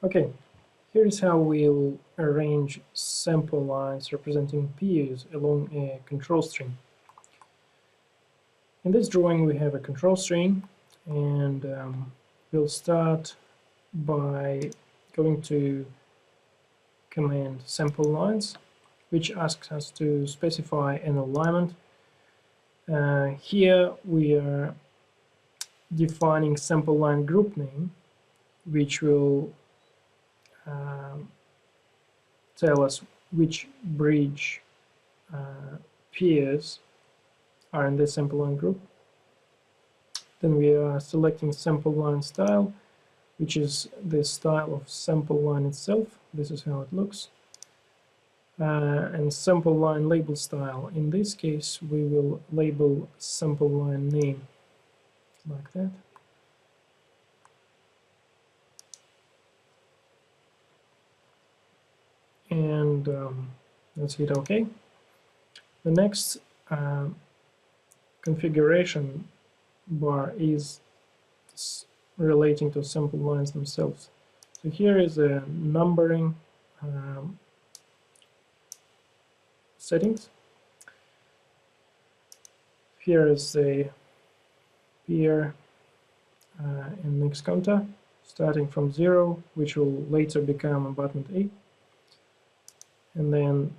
Okay, here is how we'll arrange sample lines representing pairs along a control string. In this drawing we have a control string, and we'll start by going to command sample lines, which asks us to specify an alignment. Here we are defining sample line group name, which will tell us which bridge pairs are in the sample line group. Then we are selecting sample line style, which is the style of sample line itself. This is how it looks. And sample line label style. In this case, we will label sample line name like that. And let's hit OK. The next configuration bar is relating to sample lines themselves. So here is a numbering settings. Here is the pair and next counter starting from 0, which will later become abutment A. And then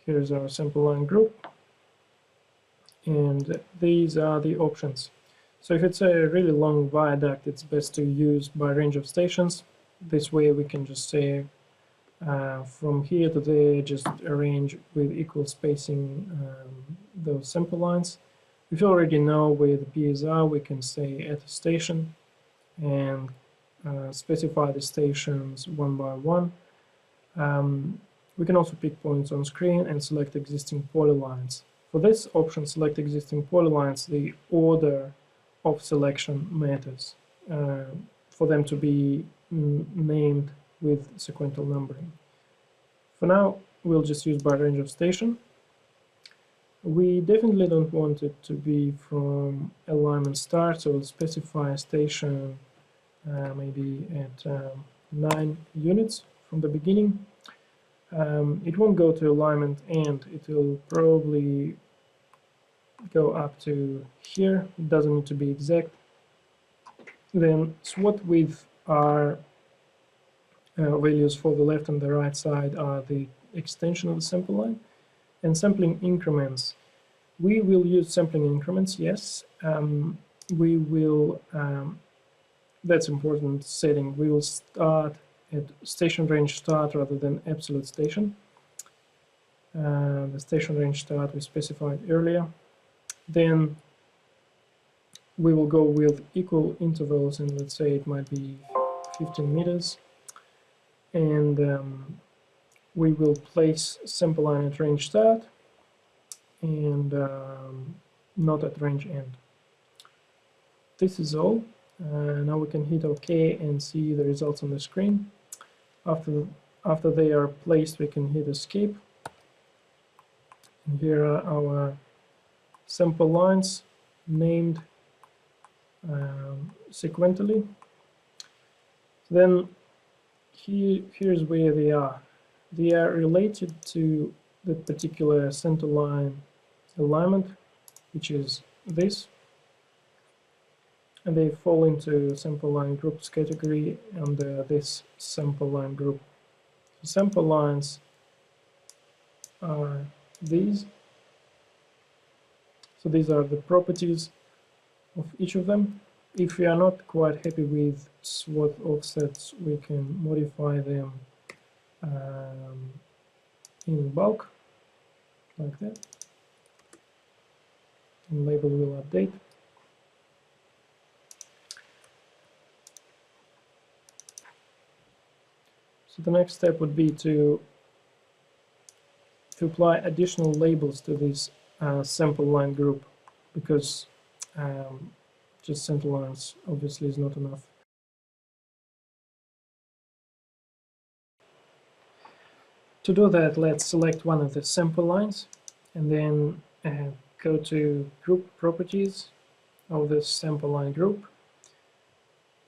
here's our sample line group, and these are the options. So if it's a really long viaduct, it's best to use by range of stations. This way we can just say from here to there, just arrange with equal spacing those sample lines. If you already know where the pairs are, we can say at a station and specify the stations one by one. We can also pick points on screen and select existing polylines. For this option, select existing polylines, the order of selection matters for them to be named with sequential numbering. For now, we'll just use by range of station. We definitely don't want it to be from alignment start, so we'll specify a station maybe at 9 units from the beginning. It won't go to alignment end, it will probably go up to here. It doesn't need to be exact. Then SWOT width are values for the left and the right side are the extension of the sample line. And sampling increments, we will use sampling increments, yes. We will, that's important setting, we will start at station range start rather than absolute station. The station range start we specified earlier. Then we will go with equal intervals, and let's say it might be 15 meters. And we will place sample line at range start and not at range end. This is all. Now we can hit OK and see the results on the screen. After they are placed, we can hit escape. And here are our sample lines named sequentially. Then here's where they are. They are related to the particular center line alignment, which is this. And they fall into sample line groups category under this sample line group. The sample lines are these. So these are the properties of each of them. If we are not quite happy with SWOT offsets, we can modify them in bulk, like that. And label will update. So the next step would be to apply additional labels to this sample line group, because just center lines obviously is not enough. To do that, let's select one of the sample lines and then go to group properties of this sample line group.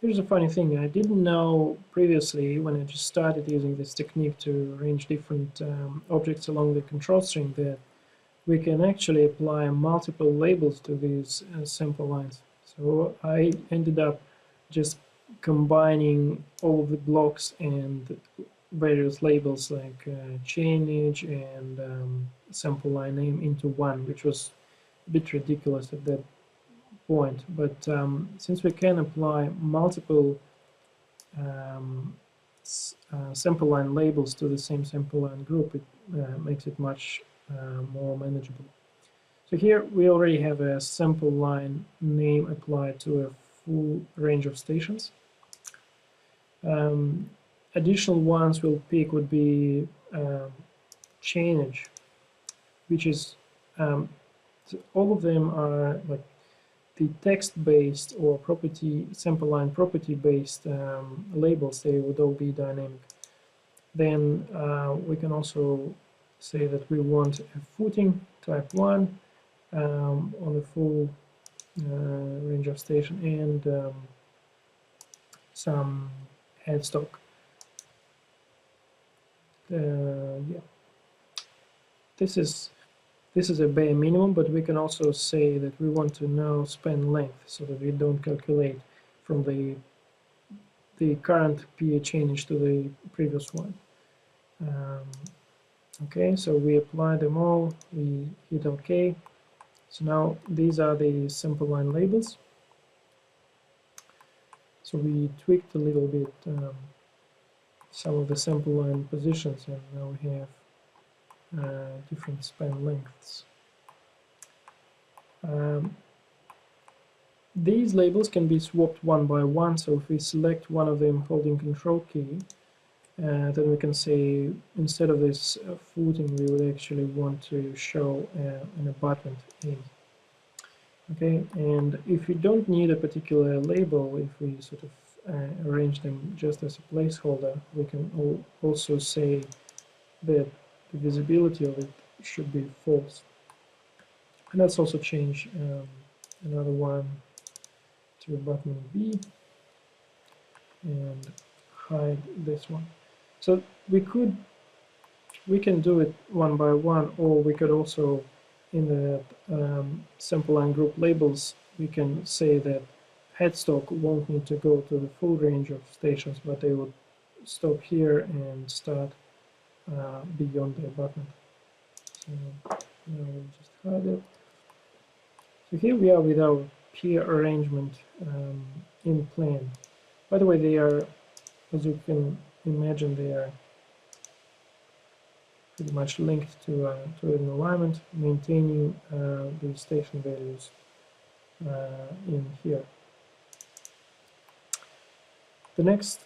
Here's a funny thing. I didn't know previously when I just started using this technique to arrange different objects along the control string that we can actually apply multiple labels to these sample lines. So I ended up just combining all of the blocks and various labels like chainage and sample line name into one, which was a bit ridiculous at that point. But since we can apply multiple sample line labels to the same sample line group, it makes it much more manageable. So here we already have a sample line name applied to a full range of stations. Additional ones we'll pick would be chainage, which is all of them are like the text-based or property sample line property-based labels. They would all be dynamic. Then we can also say that we want a footing type 1 on the full range of station and some headstock. Yeah, this is a bare minimum, but we can also say that we want to know span length so that we don't calculate from the current PA change to the previous one. Okay, so we apply them all, we hit OK. So now these are the sample line labels. So we tweaked a little bit some of the sample line positions, and now we have different span lengths. These labels can be swapped one by one, so if we select one of them holding Control key, then we can say instead of this footing we would actually want to show an abutment A. Okay, and if we don't need a particular label, if we sort of arrange them just as a placeholder, we can also say that the visibility of it should be false. And let's also change another one to abutment B and hide this one. So we can do it one by one, or we could also in the sample line group labels we can say that headstock won't need to go to the full range of stations, but they would stop here and start beyond the abutment. So now we'll just hide it. So here we are with our peer arrangement in plan. By the way, they are, as you can imagine, they are pretty much linked to an alignment, maintaining the station values in here. The next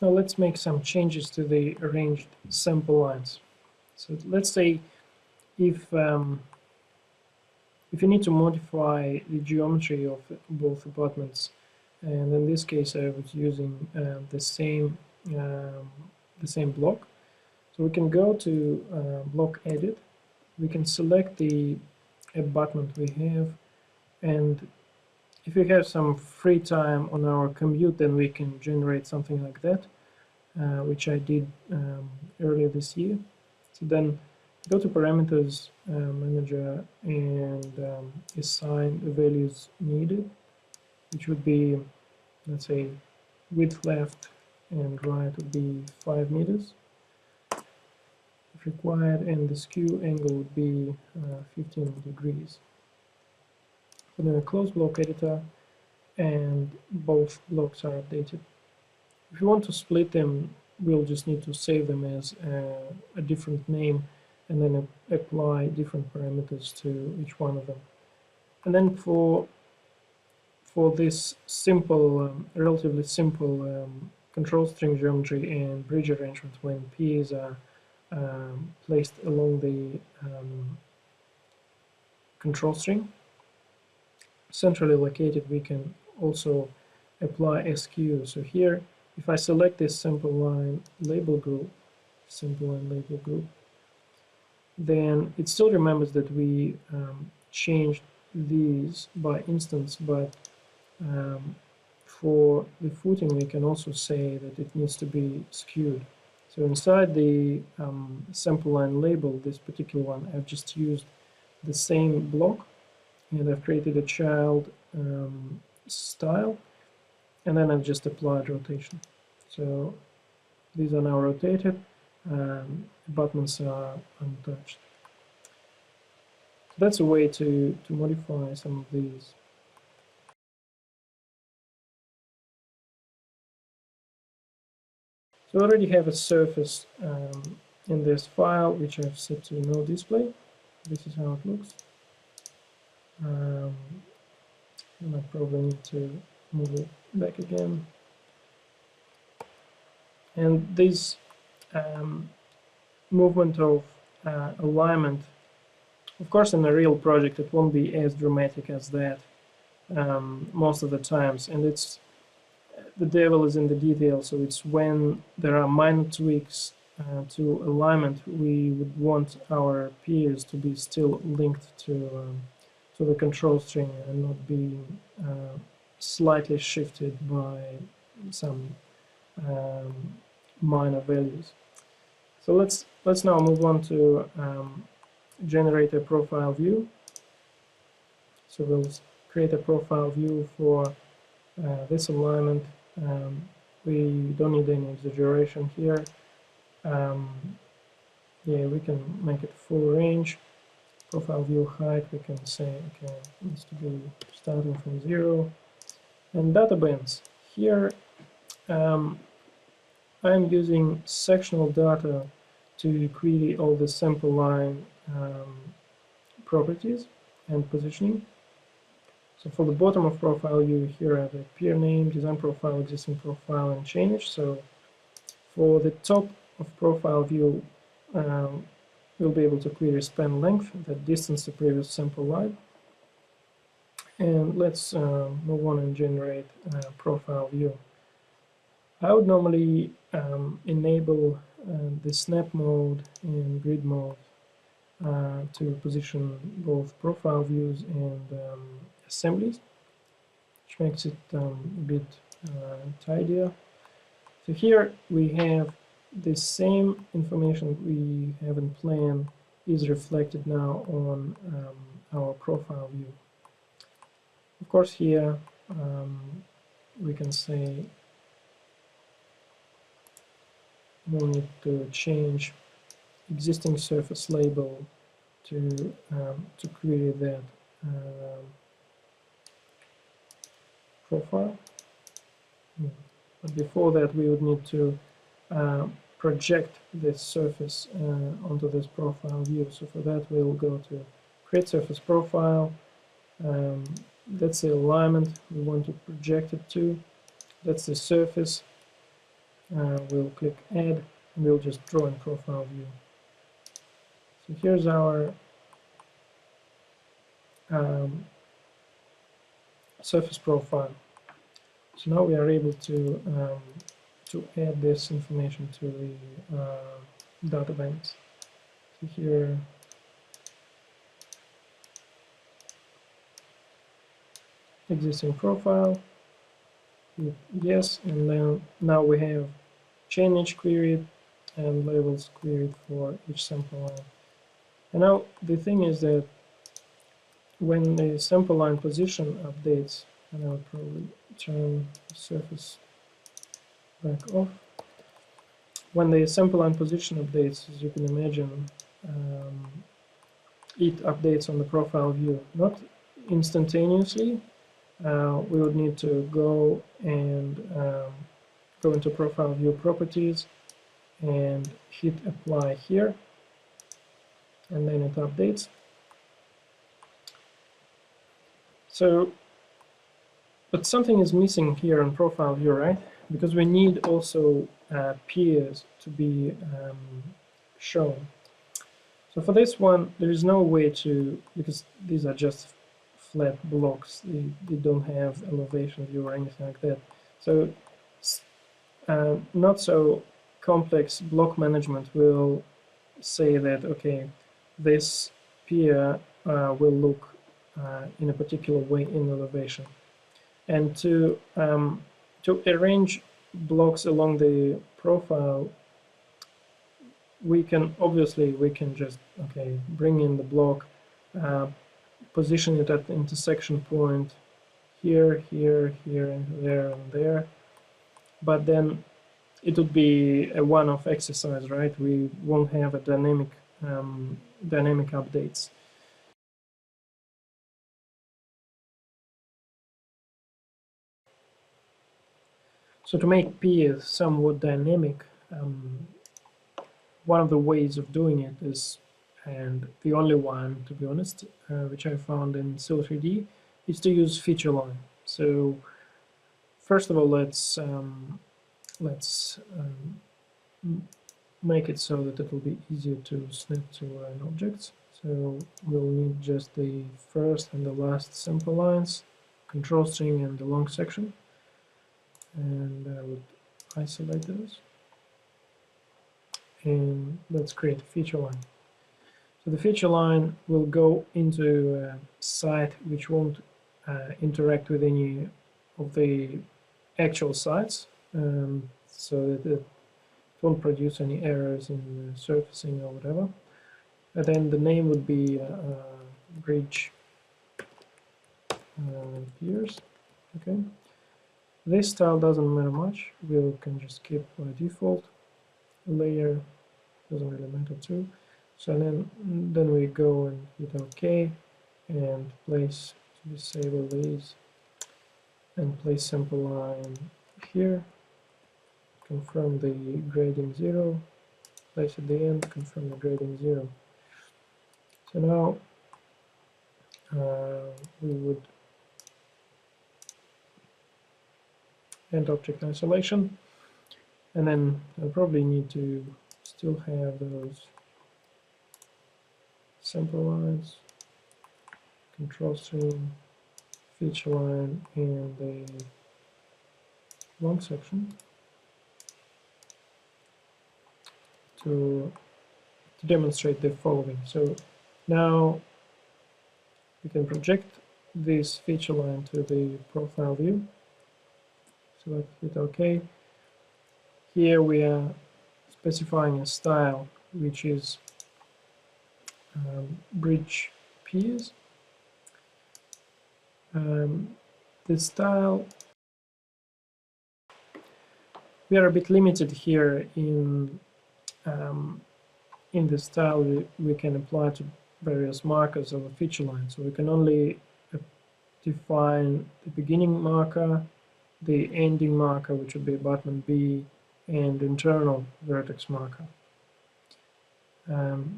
now let's make some changes to the arranged sample lines. So let's say if you need to modify the geometry of both abutments, and in this case I was using the same block, so we can go to block edit, we can select the abutment we have, and if we have some free time on our commute, then we can generate something like that, which I did earlier this year. So then go to parameters manager and assign the values needed, which would be, let's say, width left and right would be 5 meters if required, and the skew angle would be 15 degrees. So then I close block editor and both blocks are updated. If you want to split them, we'll just need to save them as a different name and then apply different parameters to each one of them. And then for this simple, relatively simple control string geometry and bridge arrangement, when P's are placed along the control string, centrally located, we can also apply SQ. So here, if I select this sample line label group, then it still remembers that we changed these by instance, but for the footing we can also say that it needs to be skewed. So inside the sample line label, this particular one, I've just used the same block, and I've created a child style, and then I've just applied rotation. So these are now rotated, buttons are untouched. That's a way to modify some of these. So I already have a surface in this file, which I've set to no display. This is how it looks. And I probably need to move it back again. And this movement of alignment, of course, in a real project, it won't be as dramatic as that most of the times. And it's the devil is in the details. So it's when there are minor tweaks to alignment, we would want our peers to be still linked to the control string and not be slightly shifted by some minor values. So let's now move on to generate a profile view. So we'll create a profile view for this alignment. We don't need any exaggeration here. Yeah, we can make it full range. Profile view height, we can say, okay, it needs to be starting from 0. And data bands. Here I'm using sectional data to query all the sample line properties and positioning. So for the bottom of profile view, here are the peer name, design profile, existing profile, and change. So for the top of profile view, we'll be able to query span length, that distance to previous sample line. And let's move on and generate profile view. I would normally enable the snap mode and grid mode to position both profile views and assemblies, which makes it a bit tidier. So here we have the same information we have in plan is reflected now on our profile view. Of course, here we can say we need to change existing surface label to query that profile. But before that, we would need to project this surface onto this profile view. So for that, we'll go to create surface profile. That's the alignment we want to project it to. That's the surface. We'll click add, and we'll just draw in profile view. So here's our surface profile. So now we are able to add this information to the data banks. So here existing profile, yes, and then now we have change queried and labels queried for each sample line. And now the thing is that when the sample line position updates, and I'll probably turn the surface back off. When the sample line position updates, as you can imagine, it updates on the profile view, not instantaneously. We would need to go and go into profile view properties and hit apply here, and then it updates. So, but something is missing here in profile view, right? Because we need also peers to be shown. So for this one, there is no way to, because these are just flat blocks, they don't have elevation view or anything like that. So not so complex block management will say that, okay, this peer will look in a particular way in elevation. And to arrange blocks along the profile, we can just bring in the block, position it at the intersection point here, here, here, and there. But then it would be a one-off exercise, right? We won't have a dynamic updates. So to make piers somewhat dynamic, one of the ways of doing it is, and the only one, to be honest, which I found in Sil3D, is to use feature line. So first of all, let's make it so that it will be easier to snap to an object. So we'll need just the first and the last sample lines, control string and the long section, and I would isolate those. And let's create a feature line. So the feature line will go into a site which won't interact with any of the actual sites, so that it won't produce any errors in surfacing or whatever. And then the name would be bridge piers. Okay. This style doesn't matter much. We can just keep by default. Layer doesn't really matter too. So then we go and hit OK and disable these and place sample line here. Confirm the grading 0. Place at the end. Confirm the grading 0. So now we would end object isolation, and then I'll probably need to still have those sample lines, control string, feature line, and the long section to demonstrate the following. So now we can project this feature line to the profile view. So let's hit OK. Here we are specifying a style which is bridge piers. The style, we are a bit limited here in the style we can apply to various markers of a feature line. So we can only define the beginning marker, the ending marker, which would be abutment B, and internal vertex marker.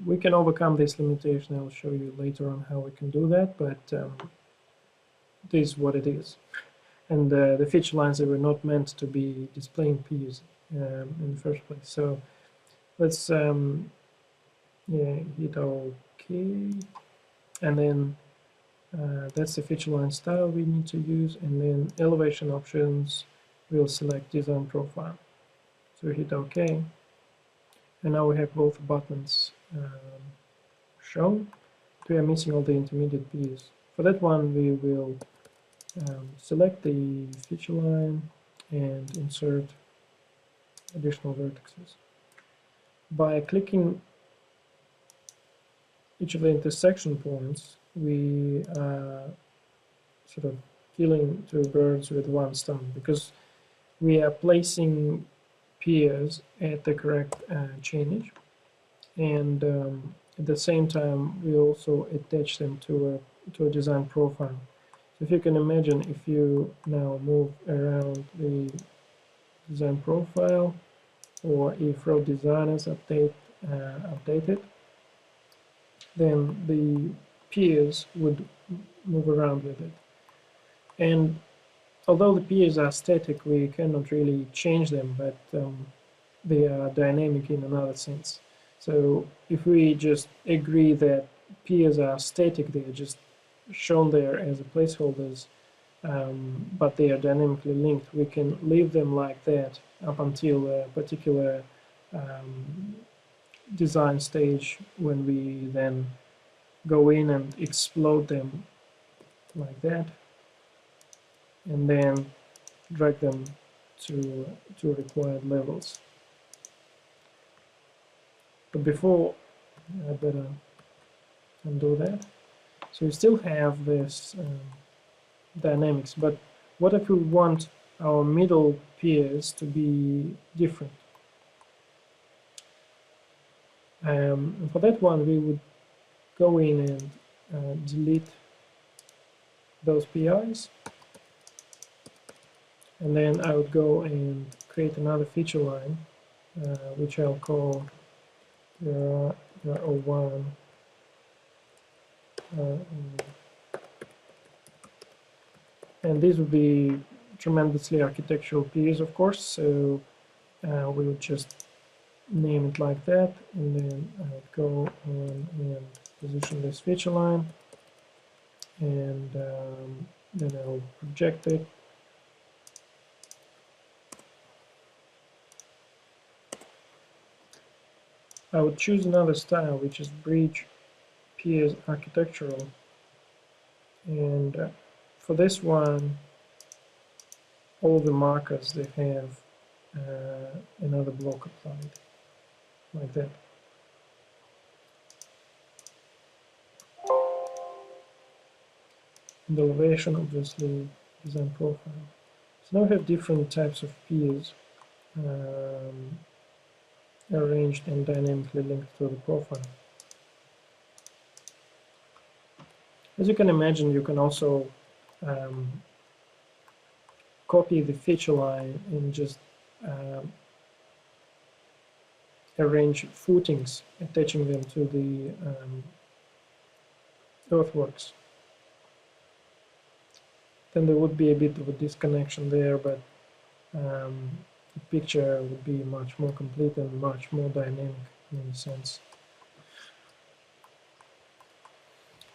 We can overcome this limitation. I'll show you later on how we can do that, but this is what it is. And the feature lines, they were not meant to be displaying piers in the first place. So let's hit OK, and then that's the feature line style we need to use, and then elevation options, we'll select design profile. So hit OK, and now we have both abutments shown. We are missing all the intermediate piers. For that one, we will select the feature line and insert additional vertices. By clicking each of the intersection points, we are sort of killing two birds with one stone, because we are placing piers at the correct chainage, and at the same time we also attach them to a design profile. So if you can imagine, if you now move around the design profile, or if row designers update it, then the piers would move around with it. And although the piers are static, we cannot really change them, but they are dynamic in another sense. So if we just agree that piers are static, they are just shown there as placeholders, but they are dynamically linked, we can leave them like that up until a particular design stage, when we then go in and explode them like that, and then drag them to required levels. But before, I better undo that. So we still have this dynamics, but what if we want our middle peers to be different? And for that one, we would go in and delete those PIs, and then I would go and create another feature line, which I'll call your O1. And these would be tremendously architectural peers, of course, so we would just name it like that, and then I would go on and position this feature line, and then I'll project it. I would choose another style, which is bridge peers architectural, and for this one, all the markers, they have another block applied, like that. And the elevation, obviously, design profile. So now we have different types of peers arranged and dynamically linked to the profile. As you can imagine, you can also copy the feature line and just arrange footings, attaching them to the earthworks. Then there would be a bit of a disconnection there, but the picture would be much more complete and much more dynamic in a sense.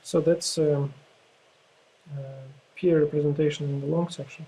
So that's peer representation in the long section.